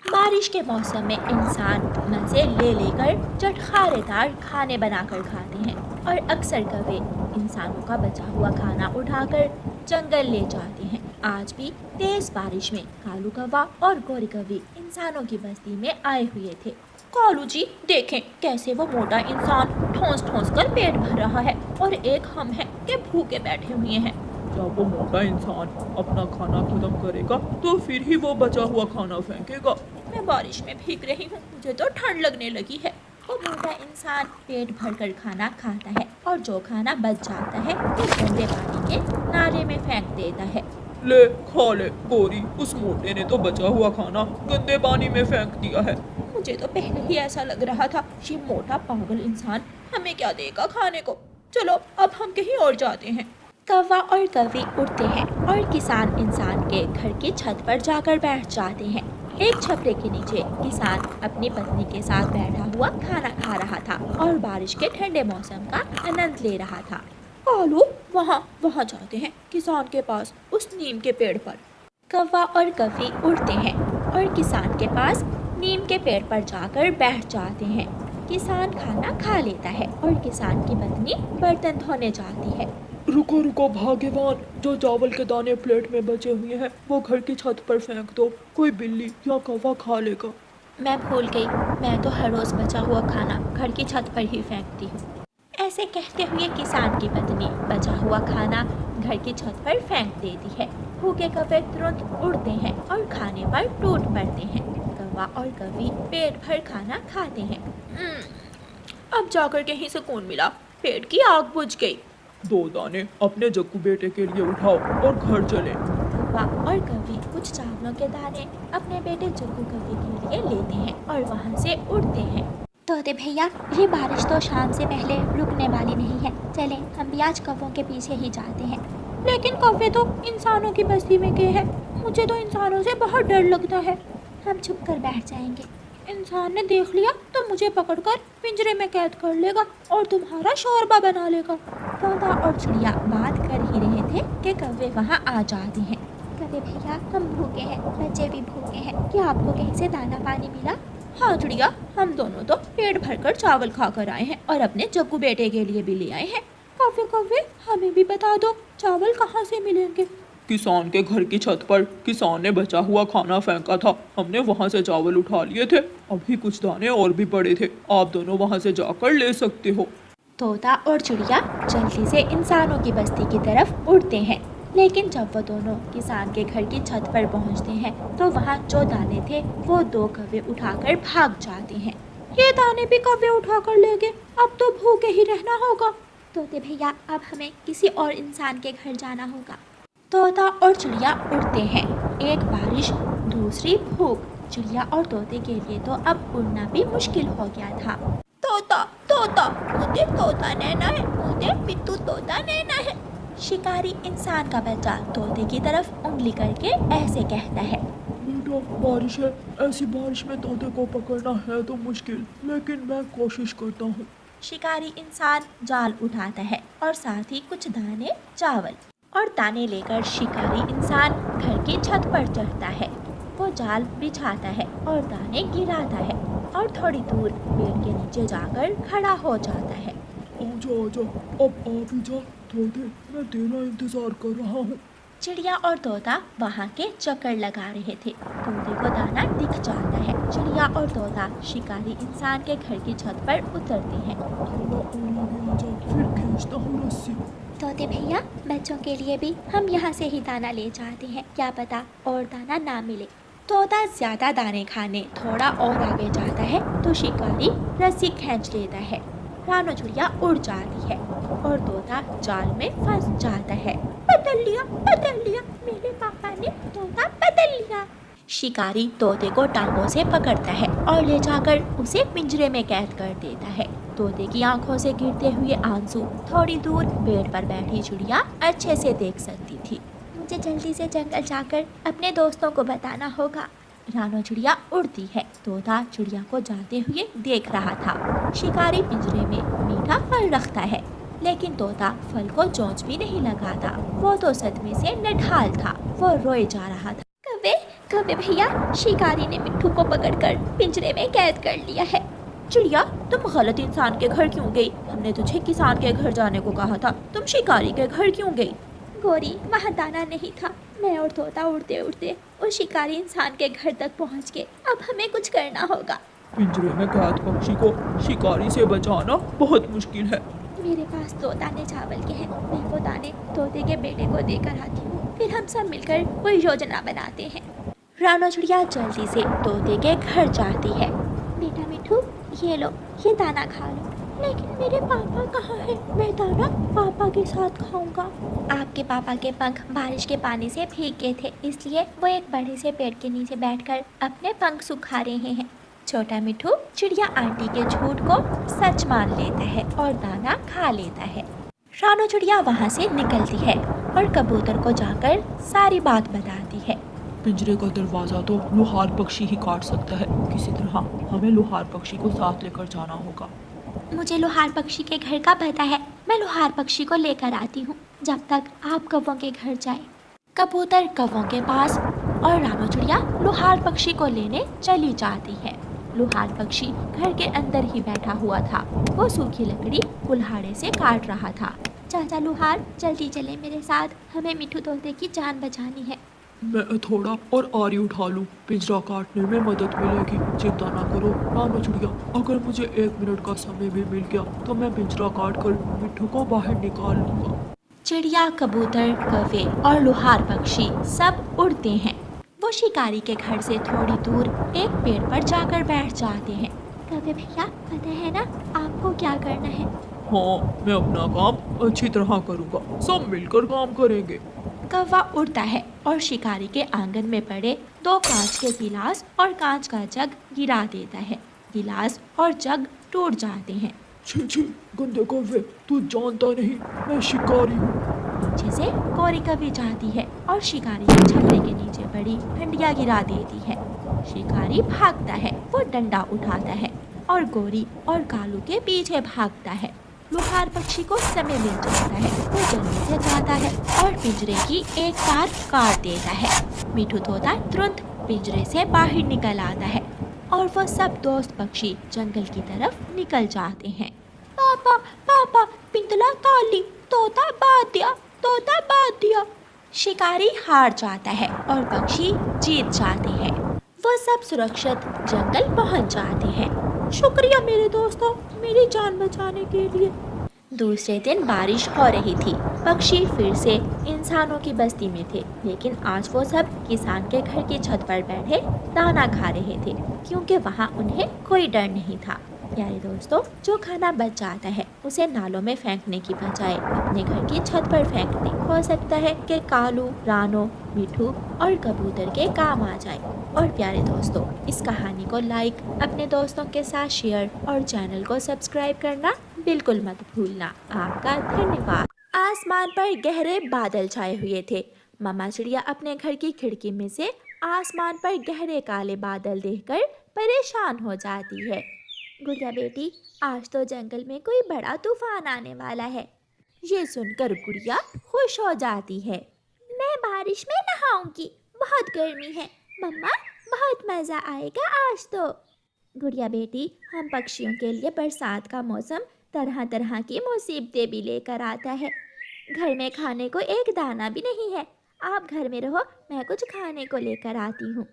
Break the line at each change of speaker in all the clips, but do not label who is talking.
बारिश के मौसम में इंसान मज़े ले लेकर चटखारेदार खाने बनाकर खाते हैं और अक्सर कभी इंसानों का बचा हुआ खाना उठाकर जंगल ले जाते हैं। आज भी तेज बारिश में कालू कौवा और गोरी कौवी इंसानों की बस्ती में आए हुए थे। कालू जी देखें कैसे वो मोटा इंसान ठोंस ठोंस कर पेट भर रहा है और एक हम हैं कि भूखे बैठे हुए हैं।
जब वो मोटा इंसान अपना खाना खत्म करेगा तो फिर ही वो बचा हुआ खाना फेंकेगा।
मैं बारिश में भीग रही हूँ, मुझे तो ठंड लगने लगी है। वो मोटा इंसान पेट भरकर खाना खाता है और जो खाना बच जाता है वो गंदे पानी के नाले में फेंक देता है।
ले खा ले गोरी, उस मोटे ने तो बचा हुआ खाना गंदे पानी में फेंक दिया है।
मुझे तो पहले ही ऐसा लग रहा था, ये मोटा पागल इंसान हमें क्या देगा खाने को। चलो अब हम कहीं और जाते हैं। कौवा और कौवी उड़ते हैं और किसान इंसान के घर की छत पर जाकर बैठ जाते हैं। एक छपरे के नीचे किसान अपनी पत्नी के साथ बैठा हुआ खाना खा रहा था और बारिश के ठंडे मौसम का आनंद ले रहा था। कालू वहाँ जाते हैं किसान के पास, उस नीम के पेड़ पर। कौवा और कौवी उड़ते हैं और किसान के पास नीम के पेड़ पर जाकर बैठ जाते हैं। किसान खाना खा लेता है और किसान की पत्नी बर्तन धोने जाती है।
रुको रुको भाग्यवान, जो चावल के दाने प्लेट में बचे हुए हैं वो घर की छत पर फेंक दो, कोई बिल्ली या कौवा खा लेगा।
मैं भूल गई, मैं तो हर रोज बचा हुआ खाना घर की छत पर ही फेंकती हूँ। ऐसे कहते हुए किसान की पत्नी बचा हुआ खाना घर की छत पर फेंक देती है। भूखे कौवे तुरंत उड़ते हैं और खाने पर टूट पड़ते हैं। कौवा और कौवी पेट भर खाना खाते हैं। अब जाकर कहीं सुकून मिला, पेट की आग बुझ गई।
2 दाने अपने जग्गू बेटे के लिए उठाओ और घर चले।
कौवा और कौवी कुछ चावलों के दाने अपने बेटे जग्गू कौवे के लिए लेते हैं और वहाँ से उड़ते हैं।
तोते भैया, ये बारिश तो शाम से पहले रुकने वाली नहीं है, चलें हम भी आज कौवों के पीछे ही जाते हैं।
लेकिन कौवे तो इंसानों की बस्ती में गए हैं, मुझे तो इंसानों से बहुत डर लगता है।
हम छुप कर बैठ जाएंगे।
इंसान ने देख लिया तो मुझे पकड़कर पिंजरे में कैद कर लेगा और तुम्हारा शोरबा बना लेगा।
तोता और चिड़िया बात कर ही रहे थे कि कौवे वहाँ आ जाते हैं। कौवे भैया, हम भूखे हैं, बच्चे भी भूखे हैं, क्या आपको कहीं से दाना पानी मिला?
हाँ चिड़िया, हम दोनों तो पेट भरकर चावल खाकर आए हैं और अपने जग्गू बेटे के लिए भी ले आए हैं। कौवे कौवे, हमें भी बता दो चावल कहाँ से मिलेंगे?
किसान के घर की छत पर किसान ने बचा हुआ खाना फेंका था, हमने वहाँ से चावल उठा लिए थे। अभी कुछ दाने और भी पड़े थे, आप दोनों वहाँ से जाकर ले सकते हो।
तोता और चिड़िया जल्दी से इंसानों की बस्ती की तरफ उड़ते हैं। लेकिन जब वो दोनों किसान के घर की छत पर पहुंचते हैं तो वहाँ जो दाने थे वो 2 कौवे उठाकर भाग जाते हैं। ये दाने भी कौवे उठाकर ले गए, अब तो भूखे ही रहना होगा।
तोते भैया, अब हमें किसी और इंसान के घर जाना होगा।
तोता और चिड़िया उड़ते हैं। एक बारिश, दूसरी भूख। चिड़िया और तोते के लिए तो अब उड़ना भी मुश्किल हो गया था। तोता तोता, मुझे तोता नैना है, मुझे पिट्टू तोता नैना है। शिकारी इंसान का बच्चा तोते की तरफ उंगली करके ऐसे कहता है।
बेटा, बारिश है, ऐसी बारिश में तोते को पकड़ना है तो मुश्किल, लेकिन मैं कोशिश करता हूँ।
शिकारी इंसान जाल उठाता है और साथ ही कुछ दाने चावल और दाने लेकर शिकारी इंसान घर की छत पर चढ़ता है। वो जाल बिछाता है और दाने गिराता है और थोड़ी दूर पेड़ के नीचे जाकर खड़ा हो जाता है।
आजा आजा, अब आ भी जा तोते, मैं तेरा इंतजार कर रहा हूँ।
चिड़िया और तोता वहाँ के चक्कर लगा रहे थे। तोते को दाना दिख जाता है। चिड़िया और तोता शिकारी इंसान के घर की छत पर उतरते हैं।
थोड़ा और आगे आजा, फिर खींचता हूँ रस्सी।
तोते भैया, बच्चों के लिए भी हम यहाँ से ही दाना ले जाते हैं, क्या पता और दाना ना मिले।
तोता ज्यादा दाने खाने थोड़ा और आगे जाता है तो शिकारी रस्सी खींच लेता है। रानो चिड़िया उड़ जाती है और तोता जाल में फंस जाता है। बदल लिया, मेरे पापा ने तोता बदल लिया। शिकारी तोते को टांगों से पकड़ता है और ले जाकर उसे पिंजरे में कैद कर देता है। तोते की आंखों से गिरते हुए आंसू थोड़ी दूर पेड़ पर बैठी चिड़िया अच्छे से देख सकती थी।
मुझे जल्दी से जंगल जाकर अपने दोस्तों को बताना होगा।
रानो चिड़िया उड़ती है। तोता चिड़िया को जाते हुए देख रहा था। शिकारी पिंजरे में मीठा फल रखता है, लेकिन तोता फल को चोंच भी नहीं लगाता। वो तो सदमे से नढाल था, वो रोए जा रहा था।
कौवे, कौवे भैया, शिकारी ने मिट्ठू को पकड़कर पिंजरे में कैद कर लिया है।
चिड़िया, तुम गलत इंसान के घर क्यों गई? हमने तुझे किसान के घर जाने को कहा था, तुम शिकारी के घर क्यों गई?
गोरी, वहाँ दाना नहीं था। मैं और तोता उड़ते उड़ते उस शिकारी इंसान के घर तक पहुँच गए। अब हमें कुछ करना होगा।
पिंजरे में कैद पक्षी को शिकारी से बचाना बहुत मुश्किल है।
मेरे पास 2 दाने चावल के हैं। मैं वो दाने तोते के बेटे को देकर आती हूँ, फिर हम सब मिलकर कोई योजना बनाते हैं।
रानो चिड़िया जल्दी से तोते के घर जाती है।
बेटा मिट्ठू, ये लो, ये दाना खा लो। लेकिन मेरे पापा कहाँ हैं? मैं दाना पापा के साथ खाऊंगा। आपके पापा के पंख बारिश के पानी से भीग गए थे, इसलिए वो एक बड़े से पेड़ के नीचे बैठकर अपने पंख सुखा रहे हैं।
छोटा मिट्ठू चिड़िया आंटी के झूठ को सच मान लेता है और दाना खा लेता है। रानो चिड़िया वहाँ से निकलती है और कबूतर को जाकर सारी बात बताती है।
पिंजरे का दरवाजा तो लोहार पक्षी ही काट सकता है। किसी तरह हमें लोहार पक्षी को साथ लेकर जाना होगा।
मुझे लोहार पक्षी के घर का पता है। मैं लोहार पक्षी को लेकर आती हूँ, जब तक आप कौवों के घर जाएं।
कबूतर कौवों के पास और रानो चिड़िया लोहार पक्षी को लेने चली जाती है। लोहार पक्षी घर के अंदर ही बैठा हुआ था। वो सूखी लकड़ी कुल्हाड़े से काट रहा था।
चाचा लोहार, जल्दी चले मेरे साथ, हमें मिट्ठू तोते की जान बचानी है।
मैं थोड़ा और आरी उठा लूं, पिंजरा काटने में मदद मिलेगी। चिंता ना करो रानो चिड़िया, अगर मुझे 1 मिनट का समय भी मिल गया तो मैं पिंजरा काट कर मिट्ठू को बाहर निकाल लूंगा।
चिड़िया, कबूतर, कौवे और लोहार पक्षी सब उड़ते हैं। वो शिकारी के घर से थोड़ी दूर एक पेड़ पर जाकर बैठ जाते हैं।
कौवे भैया, पता है ना आपको क्या करना है?
हाँ, मैं अपना काम अच्छी तरह करूँगा। सब मिलकर काम करेंगे।
कौवा उड़ता है और शिकारी के आंगन में पड़े 2 कांच के गिलास और कांच का जग गिरा देता है। गिलास और जग टूट जाते हैं।
छी छी, गंदे कौवे, तू जानता नहीं मैं शिकारी हूँ।
नीचे से गौरी कभी जाती है और शिकारी के छपरे के नीचे पड़ी हंडिया गिरा देती है। शिकारी भागता है, वो डंडा उठाता है और गोरी और कालू के पीछे भागता है। लोहार पक्षी को समय मिल जाता है। वो जल्दी से जाता है और पिंजरे की एक तार काट देता है। मिट्ठू तोता तुरंत पिंजरे से बाहर निकल आता है और वो सब दोस्त पक्षी जंगल की तरफ निकल जाते हैं।
पापा, पापा, पिंतला ताली, तोता बात दिया, तोता बात दिया।
शिकारी हार जाता है और पक्षी जीत जाते हैं। वो सब सुरक्षित जंगल पहुंच जाते हैं।
शुक्रिया मेरे दोस्तों, मेरी जान बचाने के लिए।
दूसरे दिन बारिश हो रही थी। पक्षी फिर से इंसानों की बस्ती में थे, लेकिन आज वो सब किसान के घर की छत पर बैठे दाना खा रहे थे, क्योंकि वहाँ उन्हें कोई डर नहीं था। प्यारे दोस्तों, जो खाना बच जाता है उसे नालों में फेंकने की बजाय अपने घर की छत पर फेंक दें। हो सकता है कि कालू, रानो, मिट्ठू और कबूतर के काम आ जाए। और प्यारे दोस्तों, इस कहानी को लाइक, अपने दोस्तों के साथ शेयर और चैनल को सब्सक्राइब करना बिल्कुल मत भूलना। आपका धन्यवाद। आसमान पर गहरे बादल छाए हुए थे। मम्मा चिड़िया अपने घर की खिड़की में से आसमान पर गहरे काले बादल देखकर परेशान हो जाती है।
गुड़िया बेटी, आज तो जंगल में कोई बड़ा तूफान आने वाला है।
ये सुनकर गुड़िया खुश हो जाती है।
मैं बारिश में नहाऊंगी, बहुत गर्मी है। मम्मा, बहुत मज़ा आएगा आज तो। गुड़िया बेटी, हम पक्षियों के लिए बरसात का मौसम तरह तरह की मुसीबतें भी लेकर आता है। घर में खाने को एक दाना भी नहीं है। आप घर में रहो, मैं कुछ खाने को लेकर आती हूँ।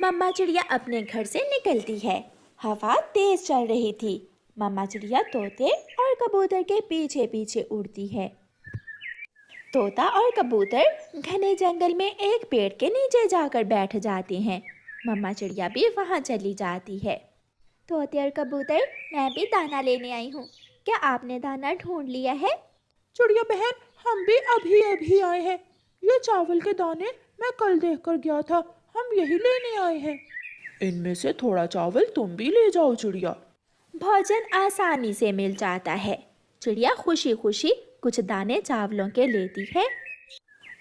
मम्मा चिड़िया अपने घर से निकलती है। हवा तेज चल रही थी। मम्मा चिड़िया तोते और कबूतर के पीछे पीछे उड़ती है। तोता और कबूतर घने जंगल में एक पेड़ के नीचे जाकर बैठ जाते हैं। मम्मा चिड़िया भी वहाँ चली जाती है।
तोते और कबूतर, मैं भी दाना लेने आई हूँ। क्या आपने दाना ढूंढ लिया है?
चिड़िया बहन, हम भी अभी अभी आए हैं। ये चावल के दाने मैं कल देख कर गया था, हम यही लेने आए हैं। इनमें से थोड़ा चावल तुम भी ले जाओ चिड़िया।
भोजन आसानी से मिल जाता है। चिड़िया खुशी खुशी कुछ दाने चावलों के लेती है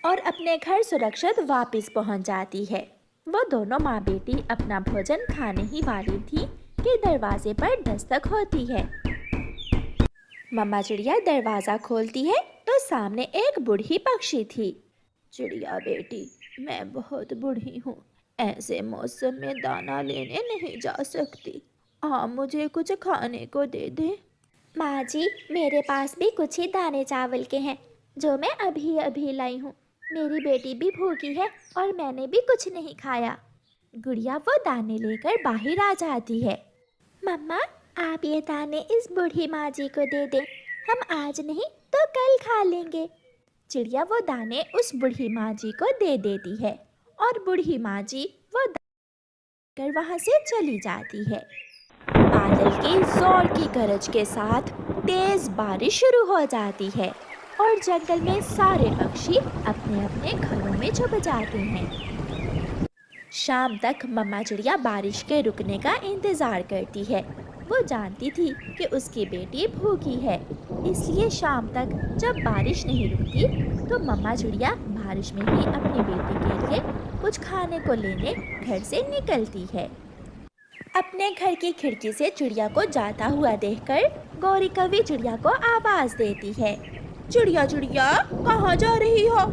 और अपने घर सुरक्षित वापस पहुंच जाती है। वो दोनों माँ बेटी अपना भोजन खाने ही वाली थी कि दरवाजे पर दस्तक होती है। मम्मा चिड़िया दरवाज़ा खोलती है तो सामने एक बूढ़ी पक्षी थी। चिड़िया बेटी, मैं बहुत बूढ़ी हूँ, ऐसे मौसम में दाना लेने नहीं जा सकती। आप मुझे कुछ खाने को दे दें।
माँ जी, मेरे पास भी कुछ ही दाने चावल के हैं जो मैं अभी अभी लाई हूँ। मेरी बेटी भी भूखी है और मैंने भी कुछ नहीं खाया। गुड़िया वो दाने लेकर बाहर आ जाती है। मम्मा, आप ये दाने इस बूढ़ी माँ जी को दे दें। हम आज नहीं तो कल खा लेंगे। चिड़िया वो दाने उस बूढ़ी माँ जी को दे देती है और बूढ़ी माँ जी वो दाने कर वहाँ से चली जाती है। बादल की जोर की गरज के साथ तेज बारिश शुरू हो जाती है और जंगल में सारे पक्षी अपने अपने घरों में छुप जाते हैं। शाम तक मम्मा चिड़िया बारिश के रुकने का इंतजार करती है। वो जानती थी कि उसकी बेटी भूखी है, इसलिए शाम तक जब बारिश नहीं रुकती तो मम्मा चिड़िया बारिश में ही अपनी बेटी के लिए कुछ खाने को लेने घर से निकलती है। अपने घर की खिड़की से चिड़िया को जाता हुआ देखकर गौरी कवि चिड़िया को आवाज देती है।
चिड़िया चिड़िया, कहाँ जा रही हो?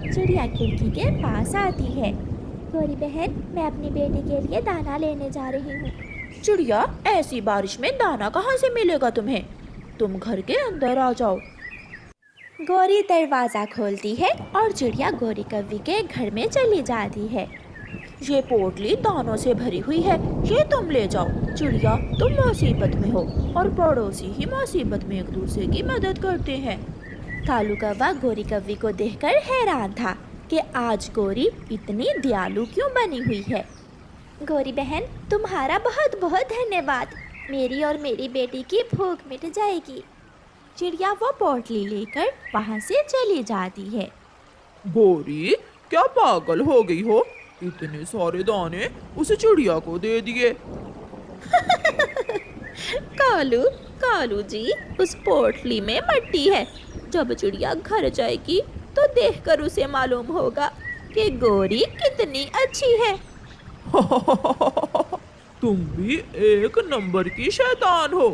चिड़िया खिड़की के पास आती है। गौरी बहन, मैं अपनी बेटी के लिए दाना लेने जा रही हूँ।
चिड़िया, ऐसी बारिश में दाना कहाँ से मिलेगा तुम्हें? तुम घर के अंदर आ जाओ।
गौरी दरवाज़ा खोलती है और चिड़िया गौरी कवि के घर में चली जाती है।
ये पोटली दानों से भरी हुई है, ये तुम ले जाओ। चिड़िया, तुम मुसीबत में हो और पड़ोसी ही मुसीबत में एक दूसरे की मदद करते हैं।
कालू कौवा गौरी कवि को देखकर हैरान था कि आज गौरी इतनी दयालु क्यों बनी हुई है। गौरी बहन, तुम्हारा बहुत बहुत धन्यवाद। मेरी और मेरी बेटी की भूख मिट जाएगी। चिड़िया वो पोटली लेकर वहाँ से चली जाती है।
गौरी, क्या पागल हो गई हो? इतने सारे दाने उस चिड़िया को दे दिए।
कालू कालू जी, उस पोटली में मट्टी है। जब चिड़िया घर जाएगी तो देखकर उसे मालूम होगा कि गौरी कितनी अच्छी है।
तुम भी एक नंबर की शैतान हो।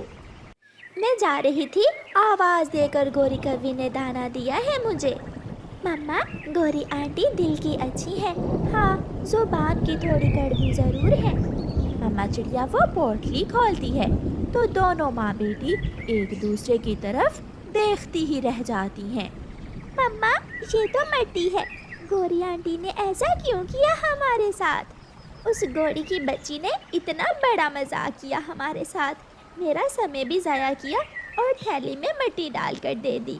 मैं जा रही थी, आवाज देकर गौरी कवि ने दाना दिया है मुझे। मम्मा, गौरी आंटी दिल की अच्छी है, हाँ जुबान की थोड़ी कड़वी जरूर है। मम्मा चिड़िया वो पोटली खोलती है तो दोनों माँ बेटी एक दूसरे की तरफ देखती ही रह जाती हैं। मम्मा, ये तो मट्टी है। गौरी आंटी ने ऐसा क्यों किया हमारे साथ? उस गौरी की बच्ची ने इतना बड़ा मजाक किया हमारे साथ, मेरा समय भी ज़ाया किया और थैली में मिट्टी डालकर दे दी।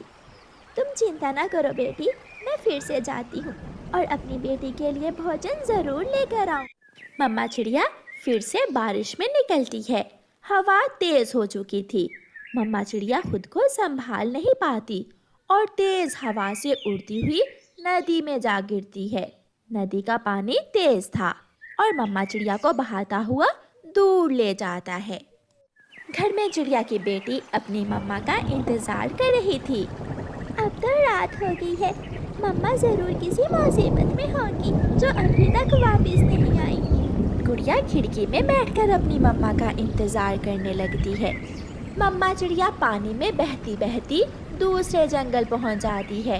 तुम चिंता ना करो बेटी, मैं फिर से जाती हूँ और अपनी बेटी के लिए भोजन ज़रूर लेकर आऊँ। मम्मा चिड़िया फिर से बारिश में निकलती है। हवा तेज़ हो चुकी थी। मम्मा चिड़िया खुद को संभाल नहीं पाती और तेज़ हवा से उड़ती हुई नदी में जा गिरती है। नदी का पानी तेज़ था और मम्मा चिड़िया को बहाता हुआ दूर ले जाता है। घर में चिड़िया की बेटी अपनी मम्मा का इंतज़ार कर रही थी। अब तो रात हो गई है, मम्मा ज़रूर किसी मुसीबत में होंगी जो अभी तक वापस नहीं आई। गुड़िया खिड़की में बैठकर अपनी मम्मा का इंतज़ार करने लगती है। मम्मा चिड़िया पानी में बहती बहती दूसरे जंगल पहुंच जाती है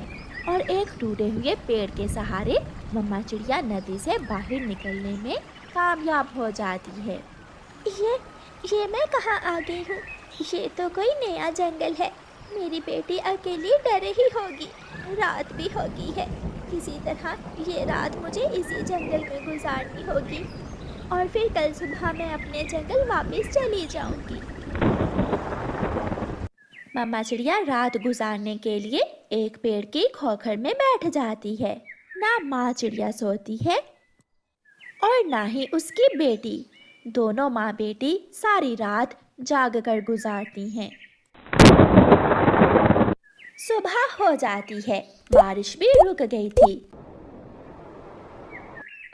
और एक टूटे हुए पेड़ के सहारे मम्मा चिड़िया नदी से बाहर निकलने में कामयाब हो जाती है। ये मैं कहाँ आ गई हूँ? ये तो कोई नया जंगल है। मेरी बेटी अकेली डर रही होगी, रात भी हो गई है। किसी तरह ये रात मुझे इसी जंगल में गुजारनी होगी और फिर कल सुबह मैं अपने जंगल वापस चली जाऊंगी। मम्मा चिड़िया रात गुजारने के लिए एक पेड़ की खोखर में बैठ जाती है। ना माँ चिड़िया सोती है और ना ही उसकी बेटी। दोनों माँ बेटी सारी रात जाग कर गुजारती हैं। सुबह हो जाती है, बारिश भी रुक गई थी।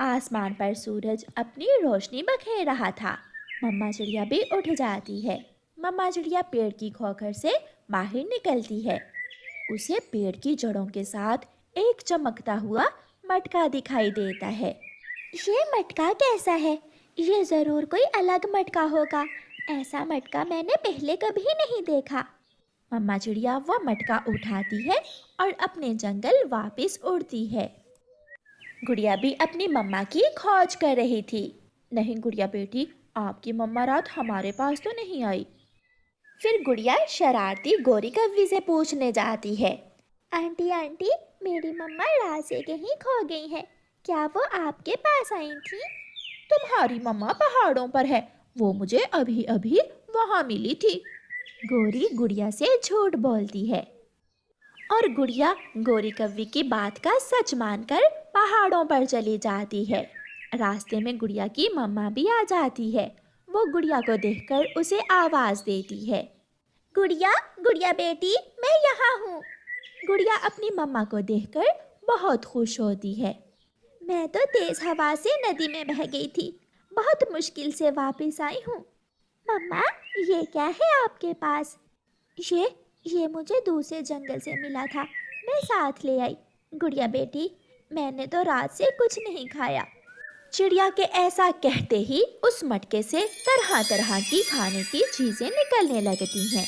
आसमान पर सूरज अपनी रोशनी बखेर रहा था। मम्मा चिड़िया भी उठ जाती है। मम्मा चिड़िया पेड़ की खोखर से बाहर निकलती है। उसे पेड़ की जड़ों के साथ एक चमकता हुआ मटका दिखाई देता है। ये मटका कैसा है? ये ज़रूर कोई अलग मटका होगा। ऐसा मटका मैंने पहले कभी नहीं देखा। मम्मा चिड़िया वो मटका उठाती है और अपने जंगल वापस उड़ती है।
गुड़िया भी अपनी मम्मा की खोज कर रही थी। नहीं गुड़िया बेटी, आपकी मम्मा रात हमारे पास तो नहीं आई। फिर गुड़िया शरारती गोरी कव्वी से पूछने जाती है।
आंटी आंटी, मेरी मम्मा रात से कहीं खो गई है, क्या वो आपके पास आई थी?
तुम्हारी मम्मा पहाड़ों पर है, वो मुझे अभी अभी वहाँ मिली थी। गोरी गुड़िया से झूठ बोलती है और गुड़िया गोरी कव्वी की बात का सच मानकर पहाड़ों पर चली जाती है। रास्ते में गुड़िया की मम्मा भी आ जाती है। वो गुड़िया को देखकर उसे आवाज़ देती है।
गुड़िया, गुड़िया बेटी, मैं यहाँ हूँ।
गुड़िया अपनी मम्मा को देखकर बहुत खुश होती है।
मैं तो तेज़ हवा से नदी में बह गई थी, बहुत मुश्किल से वापस आई हूँ। मम्मा, ये क्या है आपके पास? ये मुझे दूसरे जंगल से मिला था, मैं साथ ले आई। गुड़िया बेटी, मैंने तो रात से कुछ नहीं खाया।
चिड़िया के ऐसा कहते ही उस मटके से तरह तरह की खाने की चीजें निकलने लगती हैं।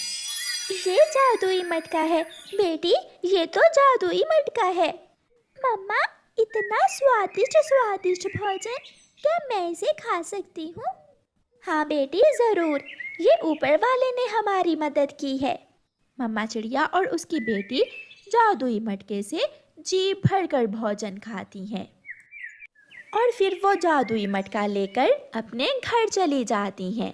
ये जादुई मटका है बेटी, ये तो जादुई मटका है। मम्मा, इतना स्वादिष्ट स्वादिष्ट भोजन, क्या मैं इसे खा सकती हूँ?
हाँ बेटी ज़रूर, ये ऊपर वाले ने हमारी मदद की है। मम्मा चिड़िया और उसकी बेटी जादुई मटके से जी भरकर भोजन खाती हैं और फिर वो जादुई मटका लेकर अपने घर चली जाती हैं।